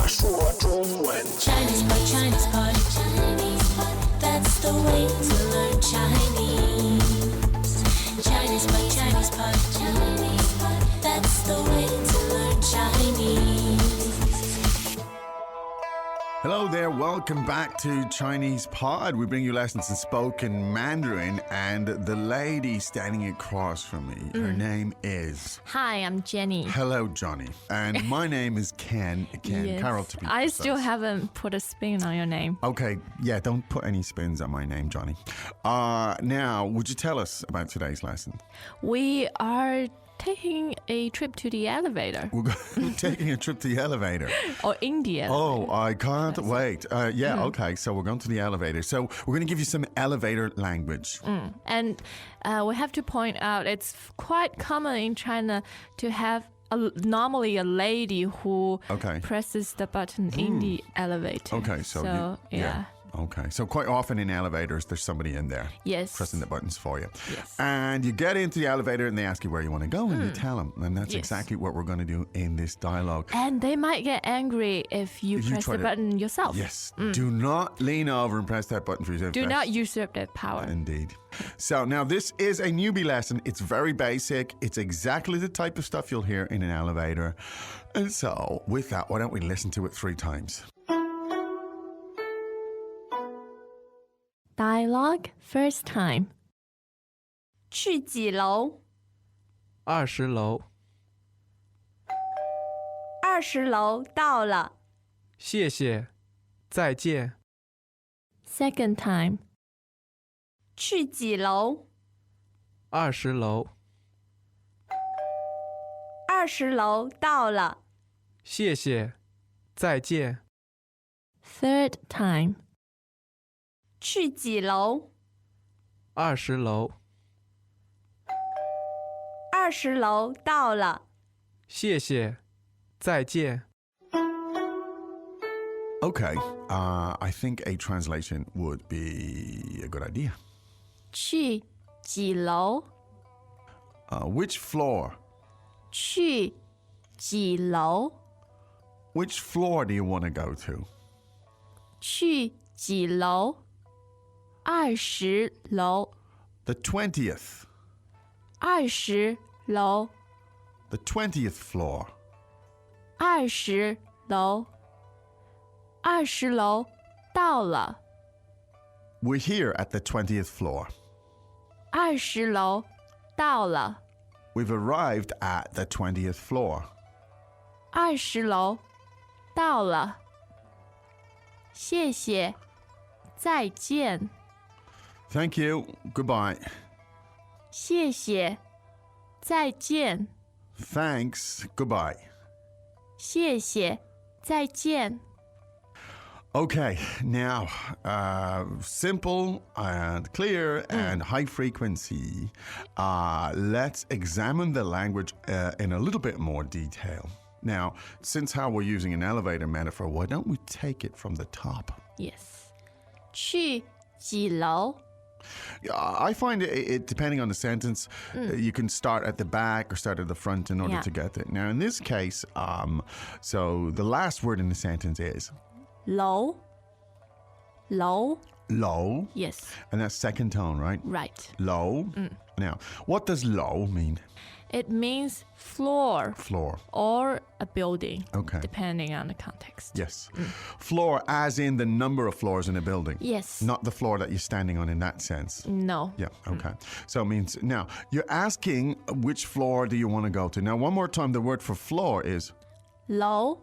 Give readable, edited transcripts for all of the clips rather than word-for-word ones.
说中文。 Chinese pot, Chinese pot, Chinese pot. That's the way to learn Chinese. Chinese pot, Chinese pot, Chinese pot. That's the way to learn Chinese. Hello there, welcome back to Chinese Pod. We bring you lessons in spoken Mandarin, and the lady standing across from me, her name is... Hi, I'm Jenny. Hello, Johnny. And my name is Ken. Yes. Carol to be I precise. still haven't put a spin on your name. Okay, yeah, don't put any spins on my name, Johnny. Now, would you tell us about today's lesson? We are taking a trip to the elevator. We're taking a trip to the elevator. Or India. Oh, I can't wait. Okay, so we're going to the elevator. So we're going to give you some elevator language. And we have to point out it's quite common in China to have normally a lady who presses the button in the elevator. Okay, so yeah. Okay, so quite often in elevators, there's somebody in there Yes. pressing the buttons for you. Yes. And you get into the elevator and they ask you where you want to go and you tell them. And that's Yes. exactly what we're going to do in this dialogue. And they might get angry if you press try the to- button yourself. Yes, do not lean over and press that button for yourself. Do not usurp that power. Indeed. So now this is a newbie lesson. It's very basic. It's exactly the type of stuff you'll hear in an elevator. And so with that, why don't we listen to it 3 times? Dialogue first time. 去几楼20楼， ？20楼到了。谢谢，再见。 Second time. 去几楼20楼， ？20楼到了。谢谢，再见。 Third time. 去几楼20楼， ？20楼到了。谢谢，再见。 Okay, I think a translation would be a good idea. 去几楼 Which floor? 去几楼 Which floor do you want to go to? 去几楼20楼 The 20th. 20楼 The 20th floor. 20楼20楼到了 We're here at the 20th floor. 20楼到了 We've arrived at the 20th floor. 20楼到了谢谢再见 Thank you. Goodbye. 谢谢再见 Thanks. Goodbye. 谢谢再见 Okay, now, simple and clear and high frequency. Let's examine the language in a little bit more detail. Now, since how we're using an elevator metaphor, why don't we take it from the top? Yes 去几楼 I find it depending on the sentence, you can start at the back or start at the front in order Yeah. to get it. Now, in this case, so the last word in the sentence is 楼楼 low, Yes and that's second tone, right? right Low. Now, what does low mean? It means floor Floor. or a building Okay. depending on the context Yes. Floor as in the number of floors in a building. Yes Not the floor that you're standing on in that sense. No Yeah, okay. So it means, now, you're asking which floor do you want to go to. Now, one more time, the word for floor is, 楼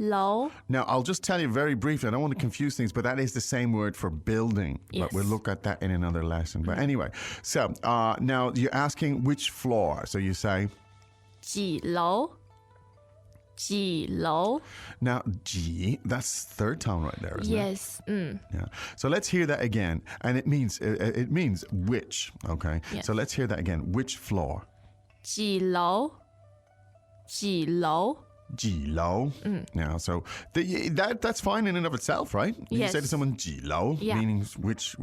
楼 now, I'll just tell you very briefly, I don't want to confuse things, but that is the same word for building. But Yes. we'll look at that in another lesson. But anyway, so now you're asking which floor. So you say, 几楼几楼 now, G, that's third tone right there, isn't it? Yes Yeah. So let's hear that again. And it means which, okay? Yes. So let's hear that again. Which floor? 几楼几楼 Ji lo. Now, so that's fine in and of itself, right? You Yes. say to someone Ji lo, Yeah. meaning which.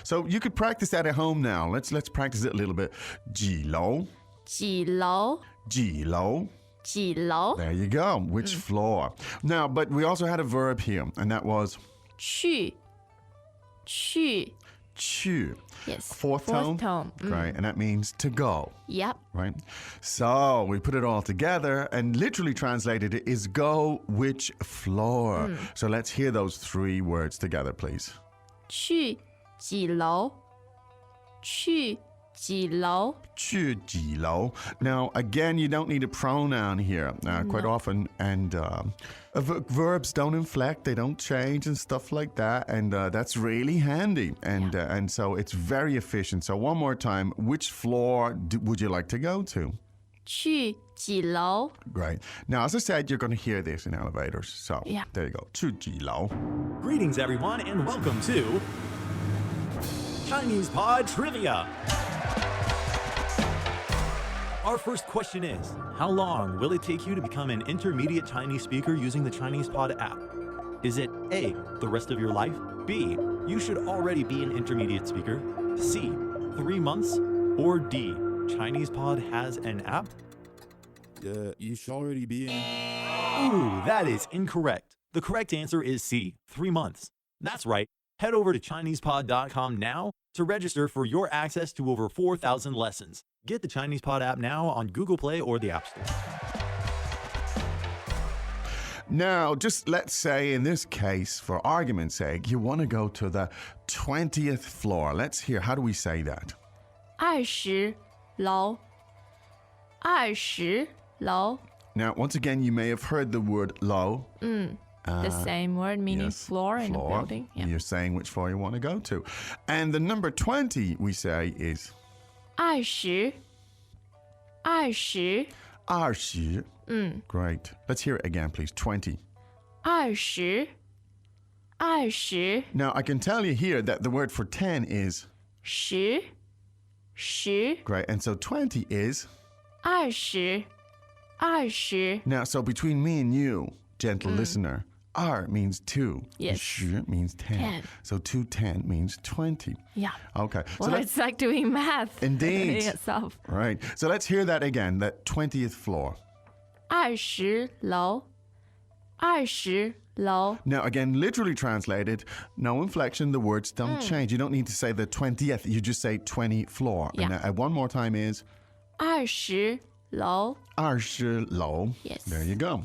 So you could practice that at home now. Let's practice it a little bit. Ji lo, 几楼 Ji lo. 几楼 There you go. Which floor? Now, but we also had a verb here, and that was 去 去. Yes. Fourth tone? Right, and that means to go. Yep. Right? So we put it all together and literally translated it is go which floor. So let's hear those three words together, please. 去几楼去几楼去几楼. Now, again, you don't need a pronoun here quite often. And verbs don't inflect, they don't change and stuff like that. And that's really handy. And so it's very efficient. So one more time, which floor would you like to go to? 去几楼 Great. Now, as I said, you're going to hear this in elevators. So there you go. 去几楼. Greetings, everyone, and welcome to Chinese Pod Trivia. Our first question is, how long will it take you to become an intermediate Chinese speaker using the Chinese Pod app? Is it A, the rest of your life? B, you should already be an intermediate speaker? C, 3 months? Or D, Chinese Pod has an app? You should already be in. Ooh, that is incorrect. The correct answer is C, 3 months. That's right. Head over to ChinesePod.com now to register for your access to over 4,000 lessons. Get the Chinese Pod app now on Google Play or the App Store. Now, just let's say in this case, for argument's sake, you want to go to the 20th floor. Let's hear, how do we say that? 20楼20楼 Now, once again, you may have heard the word low. The same word meaning Yes, floor in a building. Yeah. You're saying which floor you want to go to. And the number 20, we say, is 20 20 20. Great. Let's hear it again, please. 20. 20 20 Now, I can tell you here that the word for 10 is 10 10 great. And so 20 is 20 20 now, so between me and you, gentle listener, R means 2. Yes. 10 means 10. 10. So 210 means 20. Yeah. Okay. Well, so it's like doing math. Indeed. in itself. right. So let's hear that again, that 20th floor. 20楼20楼 Now, again, literally translated, no inflection, the words don't change. You don't need to say the 20th, you just say 20 floor. Yeah. And one more time is 20楼 20楼. Yes. There you go.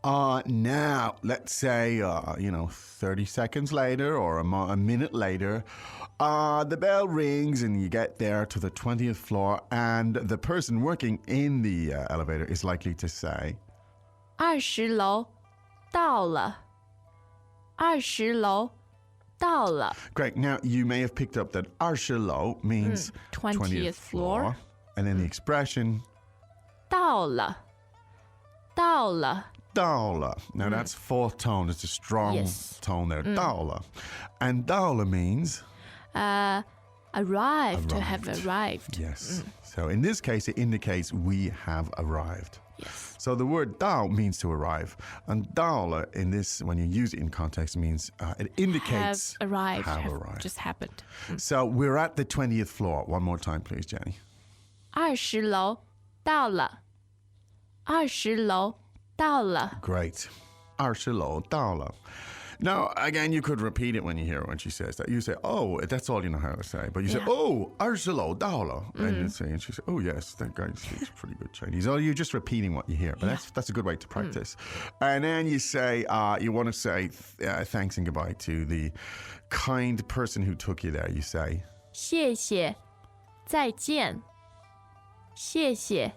Now, let's say, 30 seconds later or a minute later, the bell rings and you get there to the 20th floor and the person working in the elevator is likely to say, 20楼到了20楼到了 Great. Now, you may have picked up that 20楼 means 20th floor. And then the expression 到了到了 到了. Now, that's fourth tone. It's a strong Yes. tone there. 到了. And 到了 means arrived, to have arrived. yes. So in this case, it indicates we have arrived. Yes. So the word 到 means to arrive. And 到了 in this, when you use it in context, means it indicates Have arrived. have arrived. Just happened. So we're at the 20th floor. One more time, please, Jenny. 20楼到了20楼到了 Great. 20楼到了. Now, again, you could repeat it when you hear it when she says that. You say, oh, that's all you know how to say. But you say, Yeah. oh, 20楼到了. And she says, oh, yes, that guy speaks pretty good Chinese. Or you're just repeating what you hear. But that's a good way to practice. And then you say, you want to say thanks and goodbye to the kind person who took you there. You say, 谢谢再见谢谢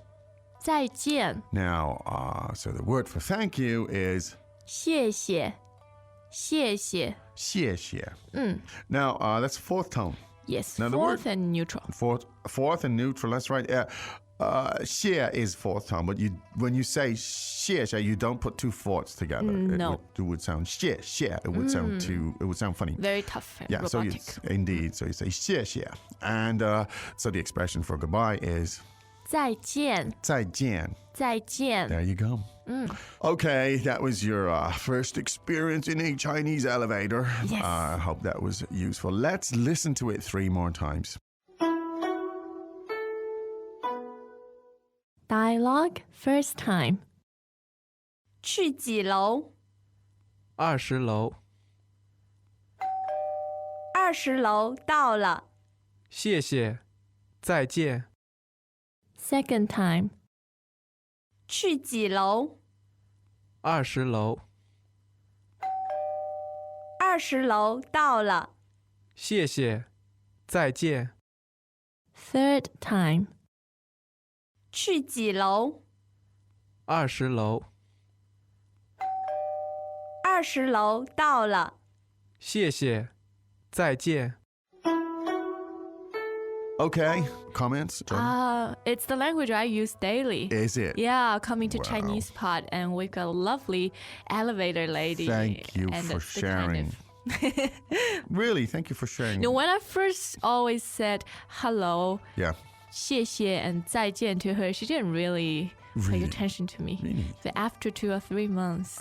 再见 now, so the word for thank you is 谢谢谢谢谢谢. Now, that's fourth tone. Yes, Now the fourth word- and neutral. Fourth and neutral, that's right. Xie is fourth tone, but when you say xie, you don't put two fourths together. No. It would sound xie. It would sound funny. Very tough and Yeah, robotic. so indeed. So you say xie. And so the expression for goodbye is 再见再见.再见 There you go. Okay, that was your first experience in a Chinese elevator. Yes. I hope that was useful. Let's listen to it 3 more times. Dialogue first time. 去几楼20楼， ？20楼到了。谢谢，再见。 Second time. 去几楼20楼， ？20楼到了。谢谢，再见。 Third time. 去几楼20楼， ？20楼到了。谢谢，再见。 Okay, comments? John? It's the language I use daily. Is it? Yeah, coming to Wow. Chinese pod, and we've got a lovely elevator lady. Thank you and for that's the kind sharing. Really, thank you for sharing. No, when I first always said hello, Yeah. 谢谢 and 再见 to her, she didn't really pay Really? attention to me. Really? But after 2 or 3 months,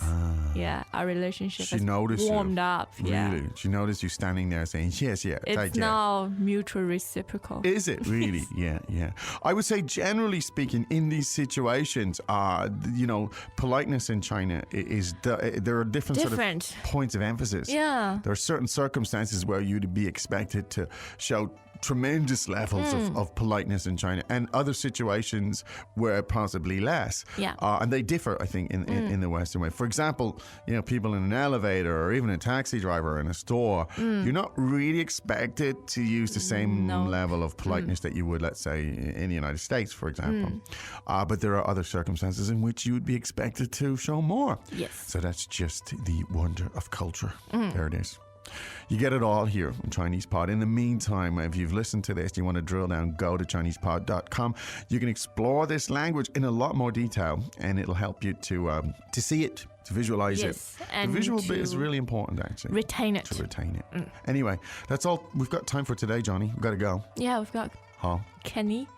yeah, our relationship She has noticed warmed you. up. Yeah. Really? She noticed you standing there saying, 谢谢, It's 再见. now mutual reciprocal. Is it really? Yeah, yeah. I would say, generally speaking, in these situations, politeness in China there are different sort Different. of points of emphasis. Yeah. There are certain circumstances where you'd be expected to show tremendous levels of politeness in China, and other situations where possibly less. Yeah. And they differ, I think, in the Western way. For example, people in an elevator or even a taxi driver in a store, you're not really expected to use the same level of politeness that you would, let's say, in the United States, for example. But there are other circumstances in which you would be expected to show more. Yes. So that's just the wonder of culture. There it is. You get it all here on Chinese Pod. In the meantime, if you've listened to this, you want to drill down, go to ChinesePod.com. You can explore this language in a lot more detail, and it'll help you to see it, to visualize it. And the visual bit to is really important, actually. retain it. To retain it. Anyway, that's all we've got time for today, Johnny. We've got to go. Yeah, we've got Huh? Kenny.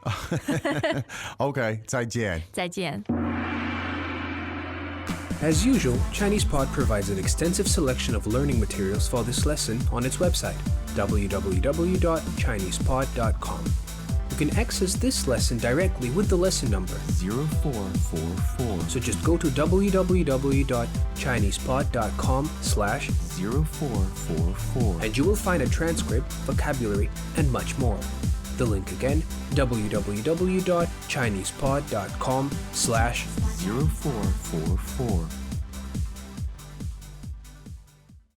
Okay, 再见. 再见. As usual, ChinesePod provides an extensive selection of learning materials for this lesson on its website, www.chinesepod.com. You can access this lesson directly with the lesson number 0444. So just go to www.chinesepod.com/0444 and you will find a transcript, vocabulary, and much more. The link again, www.chinesepod.com/0444.